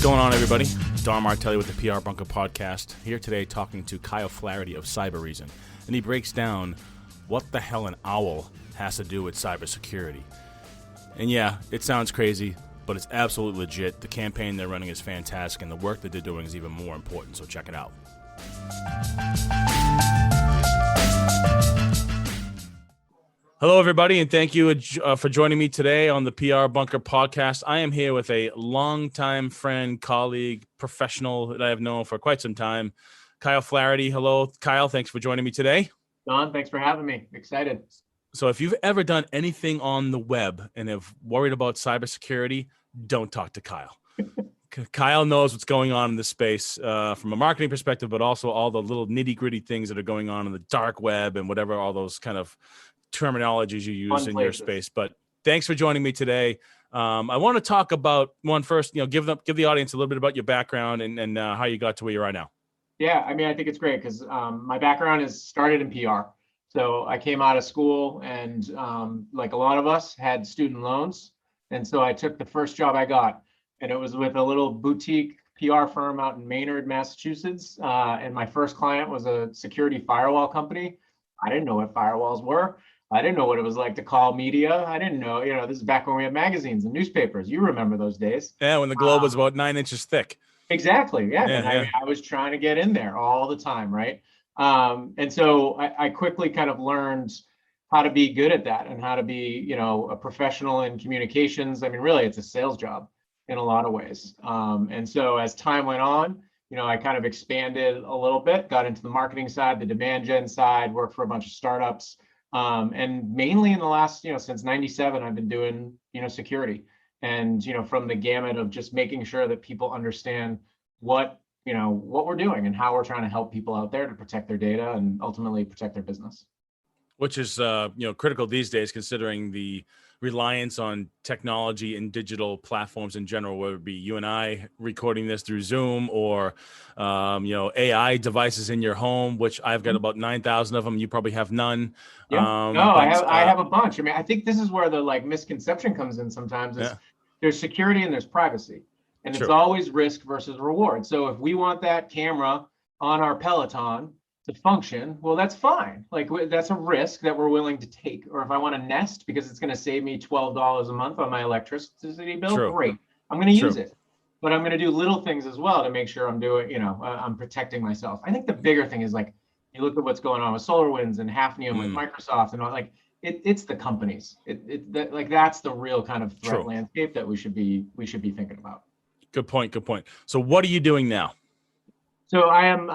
going on, everybody? Don Martelli with the PR Bunker Podcast. Here today talking to Kyle Flaherty of Cybereason. And he breaks down what the hell an owl has to do with cybersecurity. And yeah, it sounds crazy, but it's absolutely legit. The campaign they're running is fantastic, and the work that they're doing is even more important, so check it out. Hello, everybody, and thank you for joining me today on the PR Bunker Podcast. I am here with a longtime friend, colleague, professional that I have known for quite some time, Kyle Flaherty. Hello, Kyle. Thanks for joining me today. Don, thanks for having me. Excited. So if you've ever done anything on the web and have worried about cybersecurity, don't talk to Kyle. Kyle knows what's going on in this space from a marketing perspective, but also all the little nitty-gritty things that are going on in the dark web and whatever, all those kind of terminologies you use in your space. But thanks for joining me today. I want to talk about one first, give the audience a little bit about your background and how you got to where you are now. Yeah, I mean, I think it's great because my background is started in PR. So I came out of school and like a lot of us had student loans. And so I took the first job I got, and it was with a little boutique PR firm out in Maynard, Massachusetts. And my first client was a security firewall company. I didn't know what firewalls were. I didn't know what it was like to call media. I didn't know, this is back when we had magazines and newspapers. You remember those days. Yeah, when the globe was about 9 inches thick. Exactly. Yeah. And I was trying to get in there all the time. Right. And so I quickly kind of learned how to be good at that and how to be, a professional in communications. I mean, really, it's a sales job in a lot of ways. And so as time went on, I kind of expanded a little bit, got into the marketing side, the demand gen side, worked for a bunch of startups. And mainly in the last, since 97, I've been doing, security and, from the gamut of just making sure that people understand what we're doing and how we're trying to help people out there to protect their data and ultimately protect their business. Which is, critical these days, considering the reliance on technology and digital platforms in general, whether it be you and I recording this through Zoom or, AI devices in your home, which I've got about 9,000 of them. You probably have none. Yeah. I have a bunch. I mean, I think this is where the misconception comes in sometimes is there's security and there's privacy, and it's always risk versus reward. So if we want that camera on our Peloton to function, well, that's fine. Like that's a risk that we're willing to take. Or if I want to Nest because it's going to save me $12 a month on my electricity bill, great. I'm going to use it. But I'm going to do little things as well to make sure I'm doing, I'm protecting myself. I think the bigger thing is you look at what's going on with SolarWinds and Hafnium with Microsoft and all, it's the companies. That's the real kind of threat landscape that we should be thinking about. Good point. So what are you doing now? So I am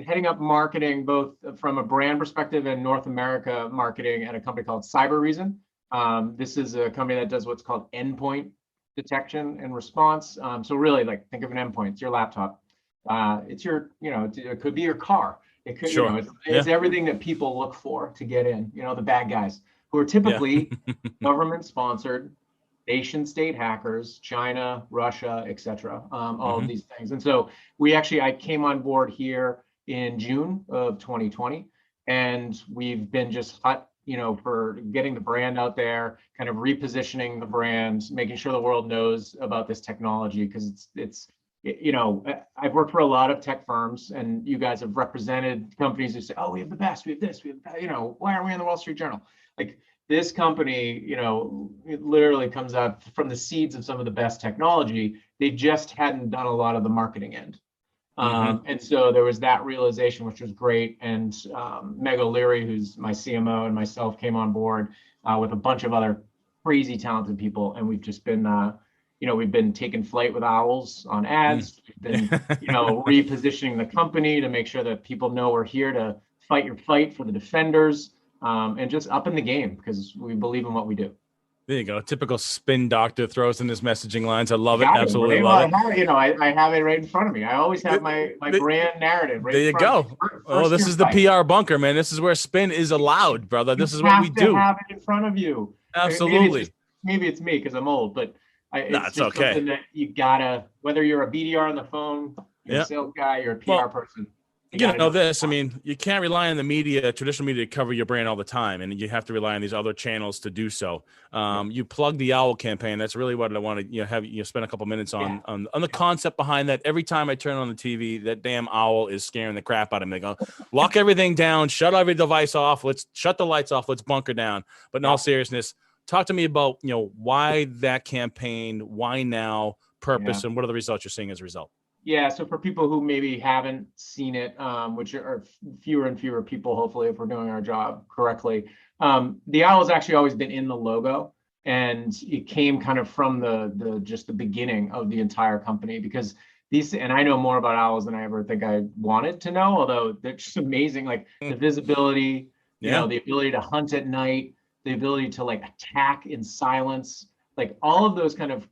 heading up marketing, both from a brand perspective and North America marketing at a company called Cybereason. This is a company that does what's called endpoint detection and response. So really, think of an endpoint. It's your laptop. It's your, it could be your car. It could, it's everything that people look for to get in. The bad guys who are typically government-sponsored, nation-state hackers, China, Russia, etc. All of these things. And so I came on board here in June of 2020, and we've been just for getting the brand out there, kind of repositioning the brand, making sure the world knows about this technology, because it's I've worked for a lot of tech firms, and you guys have represented companies who say, oh, we have the best, we have this, we have, why aren't we in the Wall Street Journal? This company, it literally comes out from the seeds of some of the best technology. They just hadn't done a lot of the marketing end. And so there was that realization, which was great. And Meg O'Leary, who's my CMO, and myself came on board with a bunch of other crazy talented people. And we've just been, we've been taking flight with owls on ads. We've been, repositioning the company to make sure that people know we're here to fight your fight for the defenders. And just up in the game because we believe in what we do. There you go. Typical spin doctor throws in his messaging lines. I love it. Absolutely love it. I have it right in front of me. I always have my brand narrative right there you go. This is the PR bunker, man. This is where spin is allowed, brother. This is what we do. You have it in front of you. Absolutely. Maybe it's me because I'm old, but it's okay. Something that you gotta, whether you're a BDR on the phone, you're a sales guy, you're a PR person. You gotta go. I mean, you can't rely on the media, traditional media, to cover your brand all the time, and you have to rely on these other channels to do so. You plug the owl campaign. That's really what I want to have you spend a couple minutes on the concept behind that. Every time I turn on the TV, that damn owl is scaring the crap out of me. They go, lock everything down, shut every device off, let's shut the lights off, let's bunker down. But in all seriousness, talk to me about why that campaign, why now, purpose, and what are the results you're seeing as a result. Yeah, so for people who maybe haven't seen it, which are fewer and fewer people, hopefully, if we're doing our job correctly, the owl has actually always been in the logo, and it came kind of from just the beginning of the entire company, because and I know more about owls than I ever think I wanted to know, although they're just amazing, like the visibility, the ability to hunt at night, the ability to like attack in silence, like all of those kind of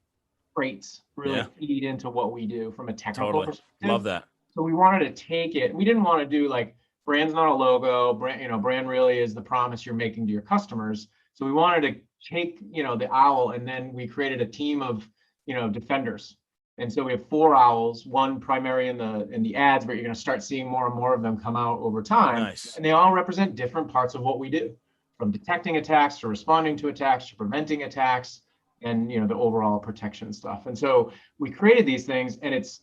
traits really feed into what we do from a technical perspective. Love that. So we wanted to take it. We didn't want to do like brand's not a logo. Brand really is the promise you're making to your customers. So we wanted to take the owl, and then we created a team of defenders. And so we have 4 owls, one primary in the ads, but you're going to start seeing more and more of them come out over time. Nice. And they all represent different parts of what we do, from detecting attacks to responding to attacks to preventing attacks, and the overall protection stuff. And so we created these things, and it's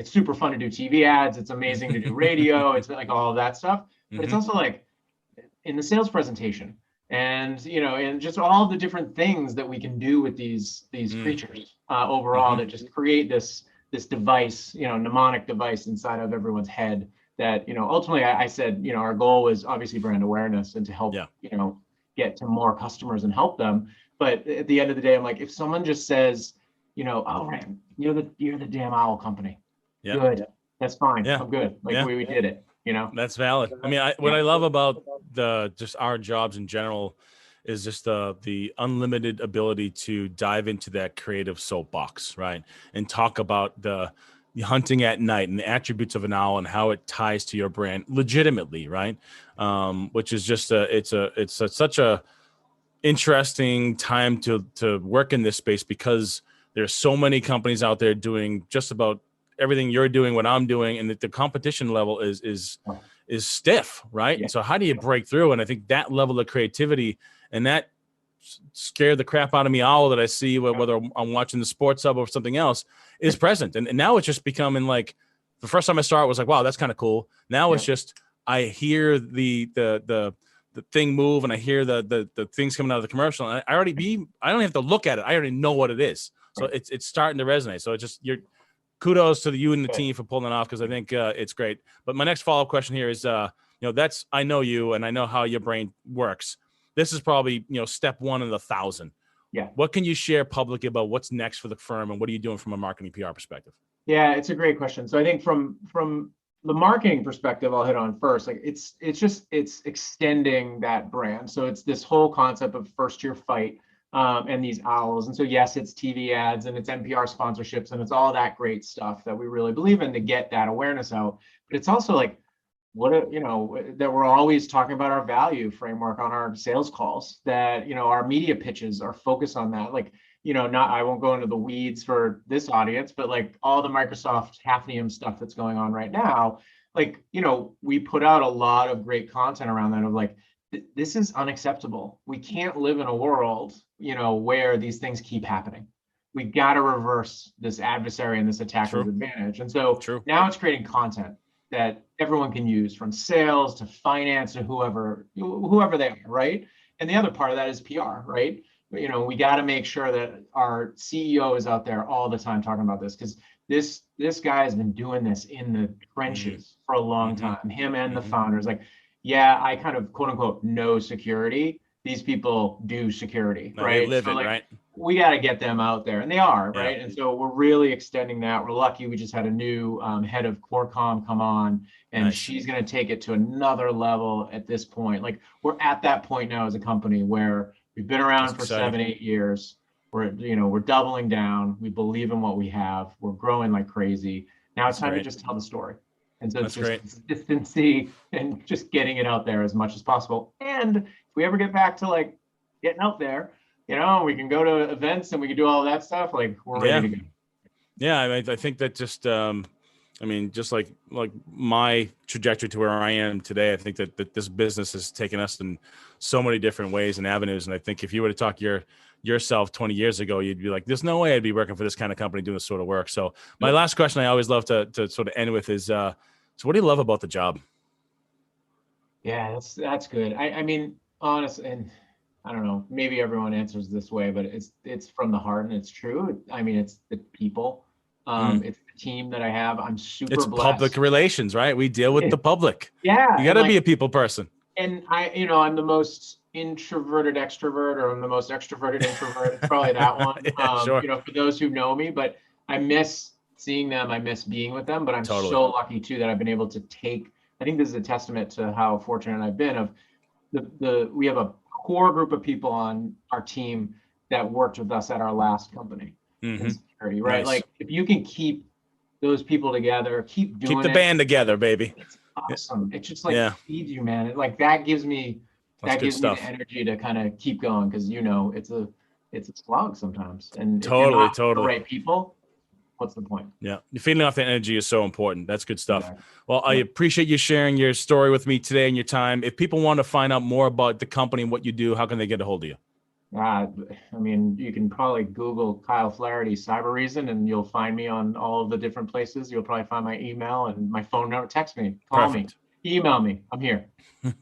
super fun to do TV ads. It's amazing to do radio. It's like all of that stuff, but it's also like in the sales presentation, and and just all the different things that we can do with these creatures overall that just create this device, mnemonic device inside of everyone's head that ultimately I said our goal was obviously brand awareness and to help get to more customers and help them. But at the end of the day, I'm like, if someone just says, oh, Rand, you're the damn owl company. Yep. Good. That's fine. Yeah. I'm good. Like we did it, That's valid. I mean, what I love about just our jobs in general is just the unlimited ability to dive into that creative soapbox, right? And talk about the hunting at night and the attributes of an owl and how it ties to your brand legitimately, right? Which is just such a interesting time to work in this space, because there's so many companies out there doing just about everything you're doing, what I'm doing, and the competition level is stiff, right? And so how do you break through? And I think that level of creativity and that scared the crap out of me owl that I see whether I'm watching the sports hub or something else is present. And now it's just becoming like, the first time I saw it was like, wow, that's kind of cool. Now it's just, I hear the thing move, and I hear the things coming out of the commercial, and I don't have to look at it. I already know what it is. So it's starting to resonate. So it's just kudos to you and the team for pulling it off, because I think it's great. But my next follow-up question here is, I know you and I know how your brain works. This is probably, step 1 in the 1,000. Yeah. What can you share publicly about what's next for the firm, and what are you doing from a marketing PR perspective? Yeah, it's a great question. So I think from the marketing perspective, I'll hit on first. Like it's extending that brand. So it's this whole concept of first year fight and these owls. And so yes, it's TV ads and it's NPR sponsorships and it's all that great stuff that we really believe in to get that awareness out. But it's also like that we're always talking about our value framework on our sales calls, that our media pitches are focused on that. Like I won't go into the weeds for this audience, but like all the Microsoft Hafnium stuff that's going on right now, like, we put out a lot of great content around that of like, this is unacceptable. We can't live in a world, where these things keep happening. We got to reverse this adversary and this attacker's advantage. And so now it's creating content that everyone can use, from sales to finance to whoever they are, right? And the other part of that is PR, right? We got to make sure that our CEO is out there all the time talking about this, because this guy has been doing this in the trenches for a long time. Him and the founders, like, I kind of quote unquote know security. These people do security, right? They live it, right? We got to get them out there, and they are, right? And so we're really extending that. We're lucky. We just had a new head of Corecom come on, and she's going to take it to another level at this point. Like, we're at that point now as a company where we've been around for 7-8 years. We're doubling down. We believe in what we have. We're growing like crazy. Now it's time to just tell the story. And so it's just consistency and just getting it out there as much as possible. And if we ever get back to like getting out there, we can go to events and we can do all that stuff. Like, we're ready to go. Yeah, I think that just I mean, just like my trajectory to where I am today, I think that this business has taken us in so many different ways and avenues. And I think if you were to talk yourself 20 years ago, you'd be like, there's no way I'd be working for this kind of company doing this sort of work. So my last question I always love to sort of end with is, so what do you love about the job? Yeah, that's good. I mean, honestly, and I don't know, maybe everyone answers this way, but it's from the heart and it's true. I mean, it's the people. It's the team that I have. I'm super It's blessed. public relations, right? We deal with the public. Yeah. You got to be a people person. And I'm the most introverted extrovert, or I'm the most extroverted introvert. It's probably that one. Yeah, sure. For those who know me, but I miss seeing them. I miss being with them, but I'm Totally. so lucky too that I've been able to take, I think this is a testament to how fortunate I've been of we have a core group of people on our team that worked with us at our last company in security, right? Nice. Like if you can keep those people together, keep the band together, baby. It's awesome. It just feeds you, man. That gives me the energy to kind of keep going, because it's a slog sometimes. And totally, if you're not the right people, what's the point? Yeah, feeding off that energy is so important. That's good stuff. Yeah. Well, I appreciate you sharing your story with me today and your time. If people want to find out more about the company and what you do, how can they get a hold of you? I mean, you can probably Google Kyle Flaherty Cybereason and you'll find me on all of the different places. You'll probably find my email and my phone number. Text me, call me, email me. I'm here.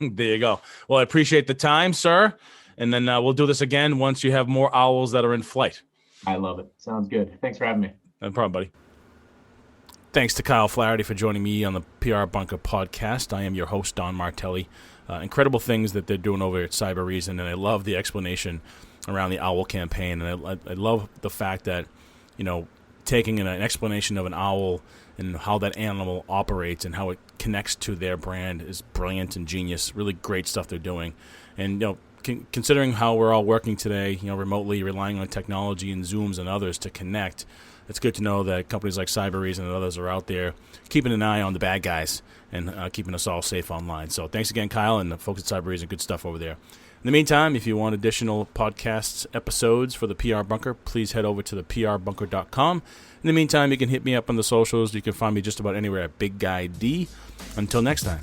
There you go. Well, I appreciate the time, sir. And then we'll do this again once you have more owls that are in flight. I love it. Sounds good. Thanks for having me. No problem, buddy. Thanks to Kyle Flaherty for joining me on the PR Bunker podcast. I am your host, Don Martelli. Incredible things that they're doing over at Cybereason, and I love the explanation around the owl campaign. And I love the fact that, taking an explanation of an owl and how that animal operates and how it connects to their brand is brilliant and genius. Really great stuff they're doing. And, considering how we're all working today, remotely, relying on technology and Zooms and others to connect, it's good to know that companies like Cybereason and others are out there keeping an eye on the bad guys and keeping us all safe online. So thanks again, Kyle, and the folks at Cybereason. Good stuff over there. In the meantime, if you want additional podcasts episodes for the PR Bunker, please head over to the prbunker.com. In the meantime, you can hit me up on the socials. You can find me just about anywhere at Big Guy D. Until next time.